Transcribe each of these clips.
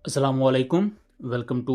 अस्सलामुअलैकुम। Welcome to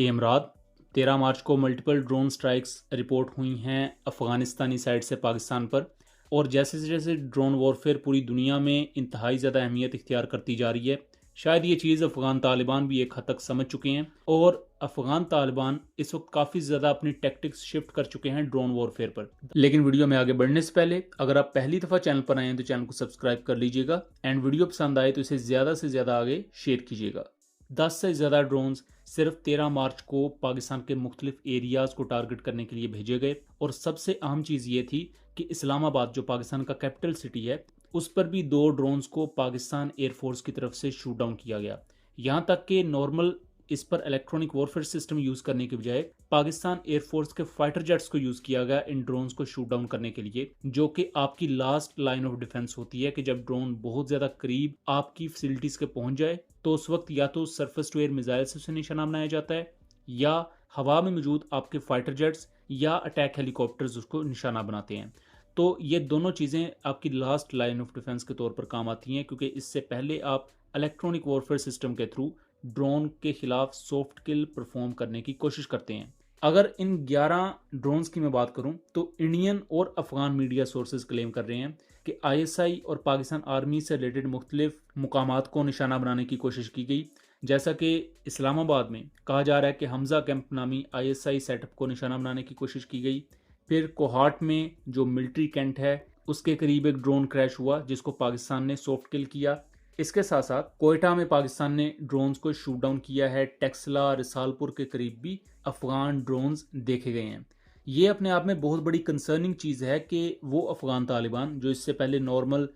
एमराद। 13 मार्च को multiple drone strikes report हुई हैं अफ़गानिस्तानी साइड से पाकिस्तान पर। और जैसे जैसे ड्रोन वॉरफेयर पूरी दुनिया में इंतहाई ज़्यादा अहमियत इख्तियार करती जा रही है, शायद ये चीज़ अफ़गान तालिबान भी एक हद तक समझ चुके हैं। और अफ़गान तालिबान इस वक्त काफ़ी ज़्यादा अपनी टैक्टिक्स शिफ्ट कर चुके हैं ड्रोन वॉरफेयर पर। लेकिन वीडियो में आगे बढ़ने से पहले अगर आप पहली दफ़ा चैनल पर आए हैं तो चैनल को सब्सक्राइब कर लीजिएगा एंड वीडियो पसंद आए तो इसे ज़्यादा से ज़्यादा आगे शेयर कीजिएगा। 10 से ज़्यादा ड्रोन्स सिर्फ 13 मार्च को पाकिस्तान के मुख्तलिफ एरियाज़ को टारगेट करने के लिए भेजे गए। और सबसे अहम चीज़ ये थी कि इस्लामाबाद जो पाकिस्तान का कैपिटल सिटी है उस पर भी 2 ड्रोन्स को पाकिस्तान एयरफोर्स की तरफ से शूट डाउन किया गया। यहाँ तक कि नॉर्मल इस पर इलेक्ट्रॉनिक वॉरफेयर सिस्टम यूज़ करने के बजाय पाकिस्तान एयरफोर्स के फाइटर जेट्स को यूज़ किया गया इन ड्रोन्स को शूट डाउन करने के लिए, जो कि आपकी लास्ट लाइन ऑफ डिफेंस होती है कि जब ड्रोन बहुत ज़्यादा करीब आपकी फैसिलिटीज़ के पहुंच जाए तो उस वक्त या तो सरफेस टू एयर मिसाइल से उसे निशाना बनाया जाता है या हवा में मौजूद आपके फाइटर जेट्स या अटैक हेलीकॉप्टर्स उसको निशाना बनाते हैं। तो ये दोनों चीज़ें आपकी लास्ट लाइन ऑफ डिफेंस के तौर पर काम आती हैं, क्योंकि इससे पहले आप इलेक्ट्रॉनिक वॉरफेयर सिस्टम के थ्रू ड्रोन के खिलाफ सॉफ्ट किल परफॉर्म करने की कोशिश करते हैं। अगर इन 11 ड्रोन्स की मैं बात करूं तो इंडियन और अफगान मीडिया सोर्सेज क्लेम कर रहे हैं कि आईएसआई और पाकिस्तान आर्मी से रिलेटेड मुख्तलिफ मुकामात को निशाना बनाने की कोशिश की गई। जैसा कि इस्लामाबाद में कहा जा रहा है कि हमजा कैंप नामी आईएसआई सेटअप को निशाना बनाने की कोशिश की गई। फिर कोहाट में जो मिलिट्री कैंट है उसके करीब एक ड्रोन क्रैश हुआ जिसको पाकिस्तान ने सॉफ्ट किल किया। इसके साथ साथ कोयटा में पाकिस्तान ने ड्रोन्स को शूट डाउन किया है। टेक्सला रिसालपुर के करीब भी अफगान ड्रोन्स देखे गए हैं। ये अपने आप में बहुत बड़ी कंसर्निंग चीज़ है कि वो अफगान तालिबान जो इससे पहले नॉर्मल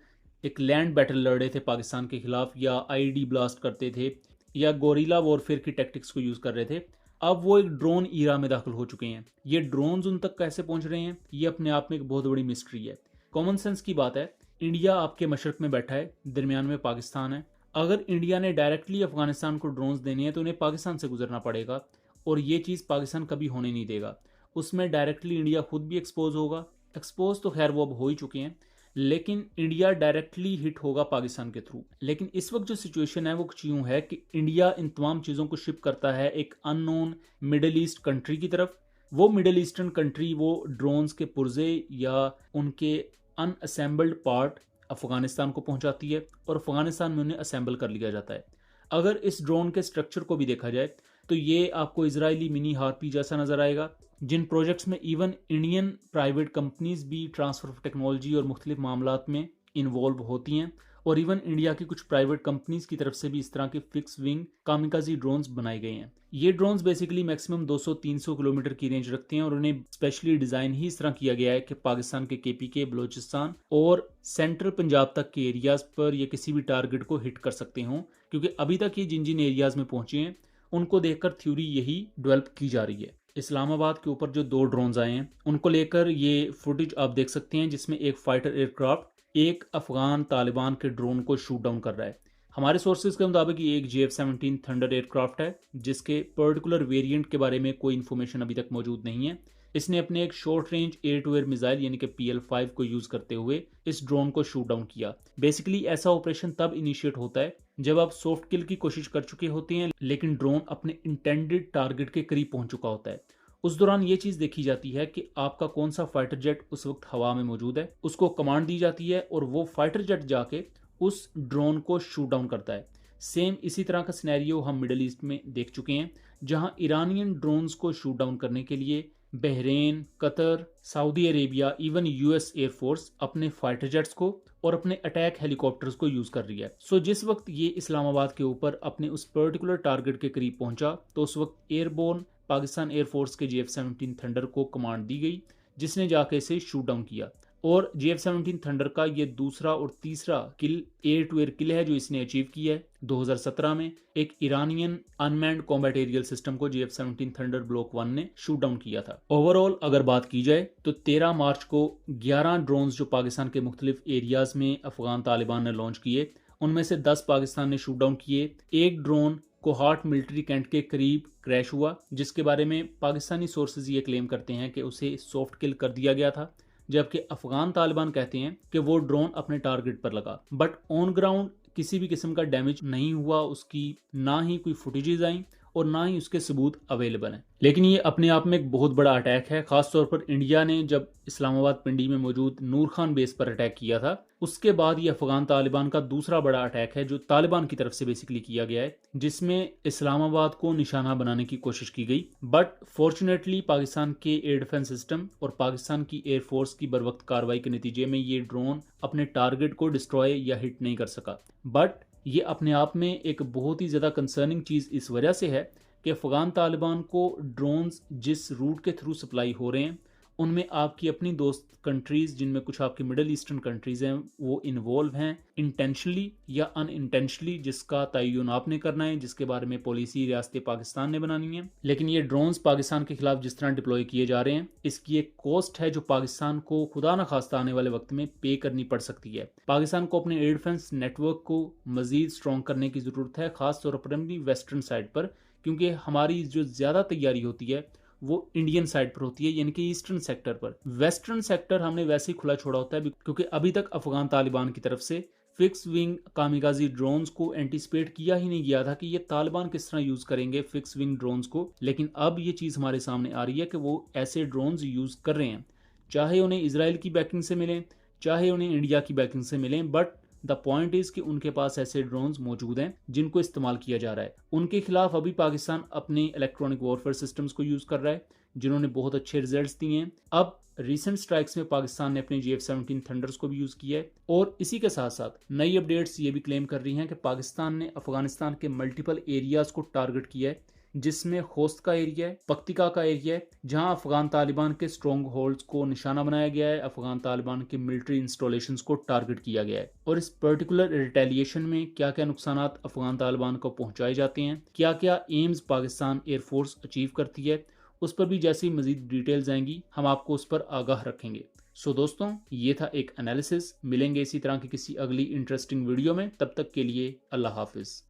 एक लैंड बैटल लड़ रहे थे पाकिस्तान के खिलाफ या आईईडी ब्लास्ट करते थे या गोरिल्ला वॉरफेयर की टैक्टिक्स को यूज़ कर रहे थे, अब वो एक ड्रोन ईरा में दाखिल हो चुके हैं। ये ड्रोन्स उन तक कैसे पहुंच रहे हैं ये अपने आप में एक बहुत बड़ी मिस्ट्री है। कॉमन सेंस की बात है, इंडिया आपके मशरक में बैठा है, दरमियान में पाकिस्तान है। अगर इंडिया ने डायरेक्टली अफगानिस्तान को ड्रोन्स देने हैं तो उन्हें पाकिस्तान से गुजरना पड़ेगा और ये चीज़ पाकिस्तान कभी होने नहीं देगा। उसमें डायरेक्टली इंडिया खुद भी एक्सपोज होगा। एक्सपोज तो खैर वो अब हो ही चुके हैं, लेकिन इंडिया डायरेक्टली हिट होगा पाकिस्तान के थ्रू। लेकिन इस वक्त जो सिचुएशन है वो कुछ यूँ है कि इंडिया इन तमाम चीज़ों को शिप करता है एक अननोन मिडल ईस्ट कंट्री की तरफ। वो मिडल ईस्टर्न कंट्री वो ड्रोन्स के पुर्जे या उनके अनअसेंबल्ड पार्ट अफगानिस्तान को पहुंचाती है और अफगानिस्तान में उन्हें असेंबल कर लिया जाता है। अगर इस ड्रोन के स्ट्रक्चर को भी देखा जाए तो ये आपको इजरायली मिनी हार्पी जैसा नजर आएगा, जिन प्रोजेक्ट्स में इवन इंडियन प्राइवेट कंपनीज भी ट्रांसफर ऑफ टेक्नोलॉजी और मुख्तलिफ मामलात में इन्वॉल्व होती हैं। और इवन इंडिया की कुछ प्राइवेट कंपनीज की तरफ से भी इस तरह के फिक्स विंग कामिकाजी ड्रोन्स बनाए गए हैं। ये ड्रोन्स बेसिकली मैक्सिमम 200-300 किलोमीटर की रेंज रखते हैं और उन्हें स्पेशली डिज़ाइन ही इस तरह किया गया है कि पाकिस्तान के केपीके, बलूचिस्तान और सेंट्रल पंजाब तक के एरियाज़ पर ये किसी भी टारगेट को हिट कर सकते हों, क्योंकि अभी तक ये जिन जिन एरियाज़ में पहुंचे हैं उनको देखकर थ्योरी यही डेवलप की जा रही है। इस्लामाबाद के ऊपर जो 2 ड्रोन्स आए हैं उनको लेकर ये फुटेज आप देख सकते हैं, जिसमें एक फाइटर एयरक्राफ्ट एक अफगान तालिबान के ड्रोन को शूट डाउन कर रहा है। हमारे सोर्सेज के मुताबिक ये एक JF-17 थंडर एयरक्राफ्ट है जिसके पर्टिकुलर वेरिएंट के बारे में कोई इन्फॉर्मेशन अभी तक मौजूद नहीं है। इसने अपने एक short range air to air missile यानी कि PL-5 को यूज करते हुए इस ड्रोन को शूट डाउन किया। बेसिकली ऐसा ऑपरेशन तब इनिशिएट होता है जब आप सॉफ्ट किल की कोशिश कर चुके होते हैं लेकिन ड्रोन अपने इंटेंडेड टारगेट के करीब पहुंच चुका होता है। उस दौरान ये चीज़ देखी जाती है कि आपका कौन सा फाइटर जेट उस वक्त हवा में मौजूद है, उसको कमांड दी जाती है और वो फाइटर जेट जाके उस ड्रोन को शूट डाउन करता है। सेम इसी तरह का सिनेरियो हम मिडल ईस्ट में देख चुके हैं, जहां ईरानियन ड्रोन्स को शूट डाउन करने के लिए Bahrain, Qatar, Saudi Arabia, even US air force अपने फाइटर जेट्स को और अपने अटैक हेलीकॉप्टर्स को यूज कर रही है। सो जिस वक्त ये इस्लामाबाद के ऊपर अपने उस पर्टिकुलर टारगेट के करीब पहुंचा तो उस वक्त एयरबोर्न पाकिस्तान एयरफोर्स के JF-17 थंडर को कमांड दी गई, जिसने जाके इसे शूट डाउन किया। और JF-17 थंडर का ये दूसरा और तीसरा kill air to air kill है जो इसने अचीव किया है। 2017 में एक Iranian unmanned combat aerial system को JF-17 थंडर ब्लॉक 1 ने शूट डाउन किया था। ओवरऑल अगर बात की जाए तो 13 मार्च को 11 ड्रोन्स जो पाकिस्तान के मुख्तलिफ एरियाज में अफगान तालिबान ने लॉन्च किए, उनमें से 10 पाकिस्तान ने शूट डाउन किए। एक ड्रोन कोहाट मिलिट्री कैंट के करीब क्रैश हुआ, जिसके बारे में पाकिस्तानी सोर्सेज ये क्लेम करते हैं कि उसे सॉफ्ट किल कर दिया गया था, जबकि अफगान तालिबान कहते हैं कि वो ड्रोन अपने टारगेट पर लगा। बट ऑन ग्राउंड किसी भी किस्म का डैमेज नहीं हुआ, उसकी ना ही कोई फुटेजेस आई और ना ही उसके सबूत अवेलेबल हैं। लेकिन ये अपने आप में एक बहुत बड़ा अटैक है। खासतौर पर इंडिया ने जब इस्लामाबाद पिंडी में मौजूद नूर खान बेस पर अटैक किया था, उसके बाद ये अफगान तालिबान का दूसरा बड़ा अटैक है जो तालिबान की तरफ से बेसिकली किया गया है, जिसमें इस्लामाबाद को निशाना बनाने की कोशिश की गई। बट फॉर्चुनेटली पाकिस्तान के एयर डिफेंस सिस्टम और पाकिस्तान की एयरफोर्स की बरवक्त कार्रवाई के नतीजे में ये ड्रोन अपने टारगेट को डिस्ट्रॉय या हिट नहीं कर सका। बट ये अपने आप में एक बहुत ही ज़्यादा कंसर्निंग चीज़ इस वजह से है कि अफ़गान तालिबान को ड्रोन्स जिस रूट के थ्रू सप्लाई हो रहे हैं, उनमें आपकी अपनी दोस्त कंट्रीज़, जिनमें कुछ आपकी मिडल ईस्टर्न कंट्रीज़ हैं, वो इन्वॉल्व हैं इंटेंशनली या अनइंटेंशनली, जिसका तयन आपने करना है, जिसके बारे में पॉलिसी रियासत पाकिस्तान ने बनानी है। लेकिन ये ड्रोन्स पाकिस्तान के खिलाफ जिस तरह डिप्लॉय किए जा रहे हैं, इसकी एक कॉस्ट है जो पाकिस्तान को खुदा न खास्ता आने वाले वक्त में पे करनी पड़ सकती है। पाकिस्तान को अपने एयर डिफेंस नेटवर्क को मजीद स्ट्रॉन्ग करने की ज़रूरत है, खासतौर पर अपनी वेस्टर्न साइड पर, क्योंकि हमारी जो ज़्यादा तैयारी होती है वो इंडियन साइड पर होती है, यानी कि ईस्टर्न सेक्टर पर। वेस्टर्न सेक्टर हमने वैसे ही खुला छोड़ा होता है, क्योंकि अभी तक अफगान तालिबान की तरफ से फिक्स विंग कामिकाजी ड्रोन्स को एंटिसिपेट किया ही नहीं गया था कि ये तालिबान किस तरह यूज करेंगे फिक्स विंग ड्रोन्स को। लेकिन अब ये चीज़ हमारे सामने आ रही है कि वो ऐसे ड्रोन्स यूज कर रहे हैं, चाहे उन्हें इसराइल की बैकिंग से मिलें, चाहे उन्हें इंडिया की बैकिंग से मिलें। बट द पॉइंट इज कि उनके पास ऐसे ड्रोन्स मौजूद हैं जिनको इस्तेमाल किया जा रहा है। उनके खिलाफ अभी पाकिस्तान अपने इलेक्ट्रॉनिक वॉरफेयर सिस्टम्स को यूज कर रहा है, जिन्होंने बहुत अच्छे रिजल्ट्स दिए हैं। अब रिसेंट स्ट्राइक्स में पाकिस्तान ने अपने GF-17 थंडर्स को भी यूज किया है। और इसी के साथ साथ नई अपडेट्स ये भी क्लेम कर रही हैं कि पाकिस्तान ने अफगानिस्तान के मल्टीपल एरियाज को टारगेट किया है, जिसमें खोस्त का एरिया है, पक्तिका का एरिया है, जहां अफगान तालिबान के स्ट्रॉन्ग होल्ड्स को निशाना बनाया गया है, अफगान तालिबान के मिलिट्री इंस्टॉलेशंस को टारगेट किया गया है। और इस पर्टिकुलर रिटेलिएशन में क्या क्या नुकसान अफगान तालिबान को पहुंचाए जाते हैं, क्या क्या एम्स पाकिस्तान एयरफोर्स अचीव करती है, उस पर भी जैसे ही मजीद डिटेल्स आएंगी हम आपको उस पर आगाह रखेंगे। सो दोस्तों, ये था एक एनालिसिस। मिलेंगे इसी तरह की किसी अगली इंटरेस्टिंग वीडियो में, तब तक के लिए अल्लाह हाफिज।